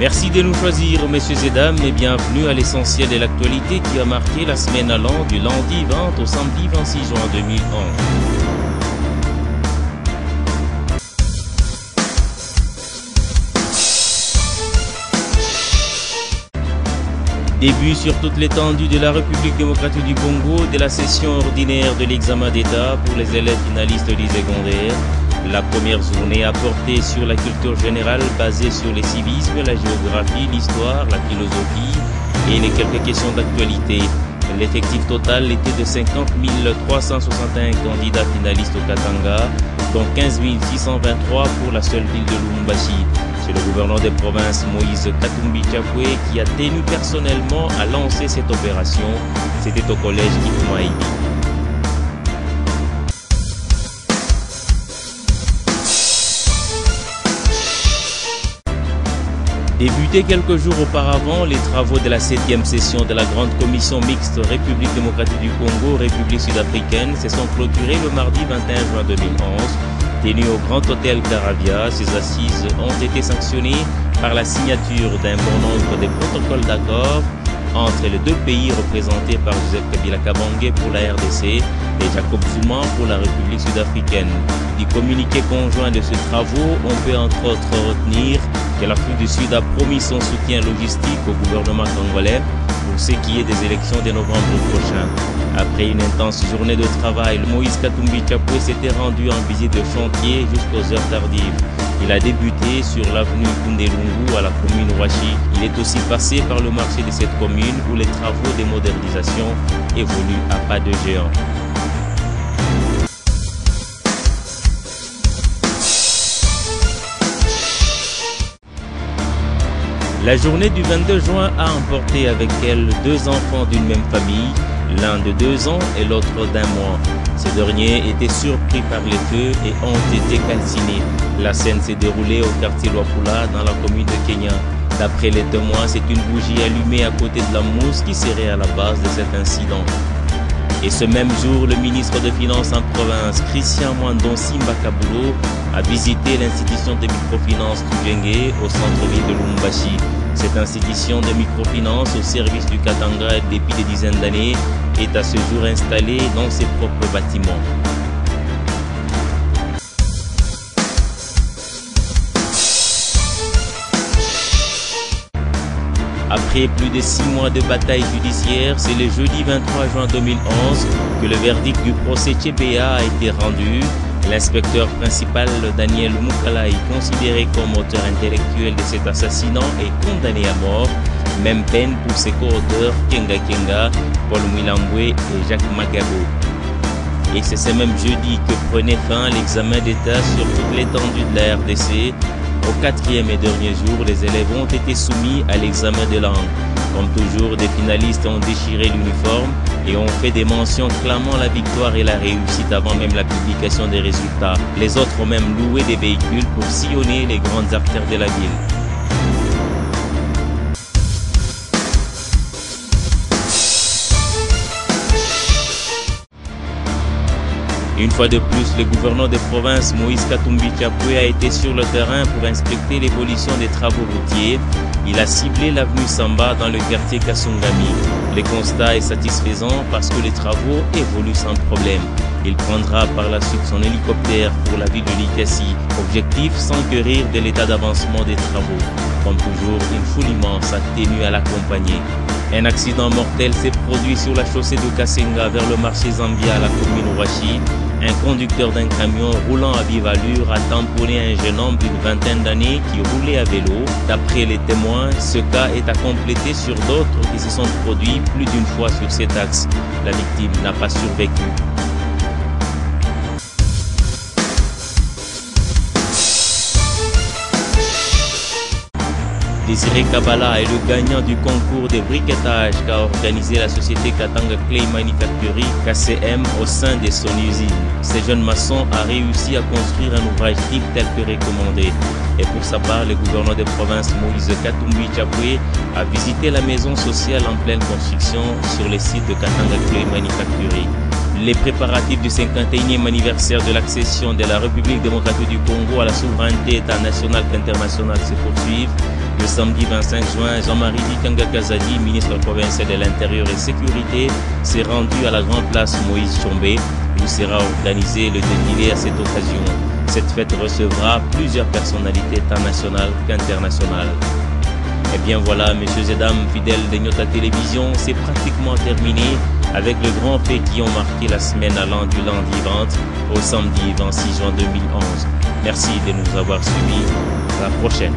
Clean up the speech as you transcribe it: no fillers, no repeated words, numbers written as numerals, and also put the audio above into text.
Merci de nous choisir, messieurs et dames, et bienvenue à l'essentiel de l'actualité qui a marqué la semaine allant du lundi 20 au samedi 26 juin 2011. Début sur toute l'étendue de la République démocratique du Congo de la session ordinaire de l'examen d'État pour les élèves finalistes du secondaire. La première journée a porté sur la culture générale basée sur les civismes, la géographie, l'histoire, la philosophie et les quelques questions d'actualité. L'effectif total était de 50 361 candidats finalistes au Katanga, dont 15 623 pour la seule ville de Lubumbashi. C'est le gouverneur des provinces Moïse Katumbi Chapwe qui a tenu personnellement à lancer cette opération. C'était au collège Kikumaïbi. Débutés quelques jours auparavant, les travaux de la 7e session de la grande commission mixte République démocratique du Congo, République sud-africaine se sont clôturés le mardi 21 juin 2011. Tenus au Grand Hôtel Caravia, ces assises ont été sanctionnées par la signature d'un bon nombre de protocoles d'accord entre les deux pays représentés par Joseph Kabila Kabange pour la RDC et Jacob Zuma pour la République sud-africaine. Du communiqué conjoint de ces travaux, on peut entre autres retenir que l'Afrique du Sud a promis son soutien logistique au gouvernement congolais pour ce qui est des élections de novembre prochain. Après une intense journée de travail, Moïse Katumbi Chapwe s'était rendu en visite de chantier jusqu'aux heures tardives. Il a débuté sur l'avenue Kundelungu à la commune Ouachi. Il est aussi passé par le marché de cette commune où les travaux de modernisation évoluent à pas de géant. La journée du 22 juin a emporté avec elle deux enfants d'une même famille, l'un de 2 ans et l'autre d'1 mois. Ces derniers étaient surpris par les feux et ont été calcinés. La scène s'est déroulée au quartier Luapula dans la commune de Kenya. D'après les témoins, c'est une bougie allumée à côté de la mousse qui serait à la base de cet incident. Et ce même jour, le ministre des Finances en province, Christian Mwandonsi Mbakabulo, a visité l'institution de microfinance Tujenge au centre-ville de Lubumbashi. Cette institution de microfinance au service du Katanga depuis des dizaines d'années est à ce jour installée dans ses propres bâtiments. Après plus de 6 mois de bataille judiciaire, c'est le jeudi 23 juin 2011 que le verdict du procès Tchébéa a été rendu. L'inspecteur principal Daniel Moukalai, considéré comme auteur intellectuel de cet assassinat, est condamné à mort. Même peine pour ses co-auteurs Kenga Kenga, Paul Mwilambwe et Jacques Magabo. Et c'est ce même jeudi que prenait fin l'examen d'État sur toute l'étendue de la RDC. Au 4e et dernier jour, les élèves ont été soumis à l'examen de langue. Comme toujours, des finalistes ont déchiré l'uniforme et ont fait des mentions clamant la victoire et la réussite avant même la publication des résultats. Les autres ont même loué des véhicules pour sillonner les grandes artères de la ville. Une fois de plus, le gouverneur des provinces Moïse Katumbi Chapwe a été sur le terrain pour inspecter l'évolution des travaux routiers. Il a ciblé l'avenue Samba dans le quartier Kasungami. Le constat est satisfaisant parce que les travaux évoluent sans problème. Il prendra par la suite son hélicoptère pour la ville de Likasi. Objectif, s'enquérir de l'état d'avancement des travaux. Comme toujours, une foule immense a tenu à l'accompagner. Un accident mortel s'est produit sur la chaussée de Kasenga vers le marché Zambia à la commune Ouachi. Un conducteur d'un camion roulant à vive allure a tamponné un jeune homme d'une vingtaine d'années qui roulait à vélo. D'après les témoins, ce cas est à compléter sur d'autres qui se sont produits plus d'une fois sur cet axe. La victime n'a pas survécu. Désiré Kabala est le gagnant du concours de briquetage qu'a organisé la société Katanga Clay Manufacturing KCM au sein de son usine. Ce jeune maçon a réussi à construire un ouvrage type tel que recommandé. Et pour sa part, le gouverneur des provinces Moïse Katumbi Chapwe a visité la maison sociale en pleine construction sur le site de Katanga Clay Manufacturing. Les préparatifs du 51e anniversaire de l'accession de la République démocratique du Congo à la souveraineté état nationale qu'internationale se poursuivent. Le samedi 25 juin, Jean-Marie Dikanga Kazadi, ministre provincial de l'Intérieur et Sécurité, s'est rendu à la grande place Moïse Tchombé où sera organisé le défilé à cette occasion. Cette fête recevra plusieurs personnalités tant nationales qu'internationales. Et bien voilà, messieurs et dames fidèles de Nyota Télévision, c'est pratiquement terminé avec les grands faits qui ont marqué la semaine allant du lundi 20 au samedi 26 juin 2011. Merci de nous avoir suivis. À la prochaine.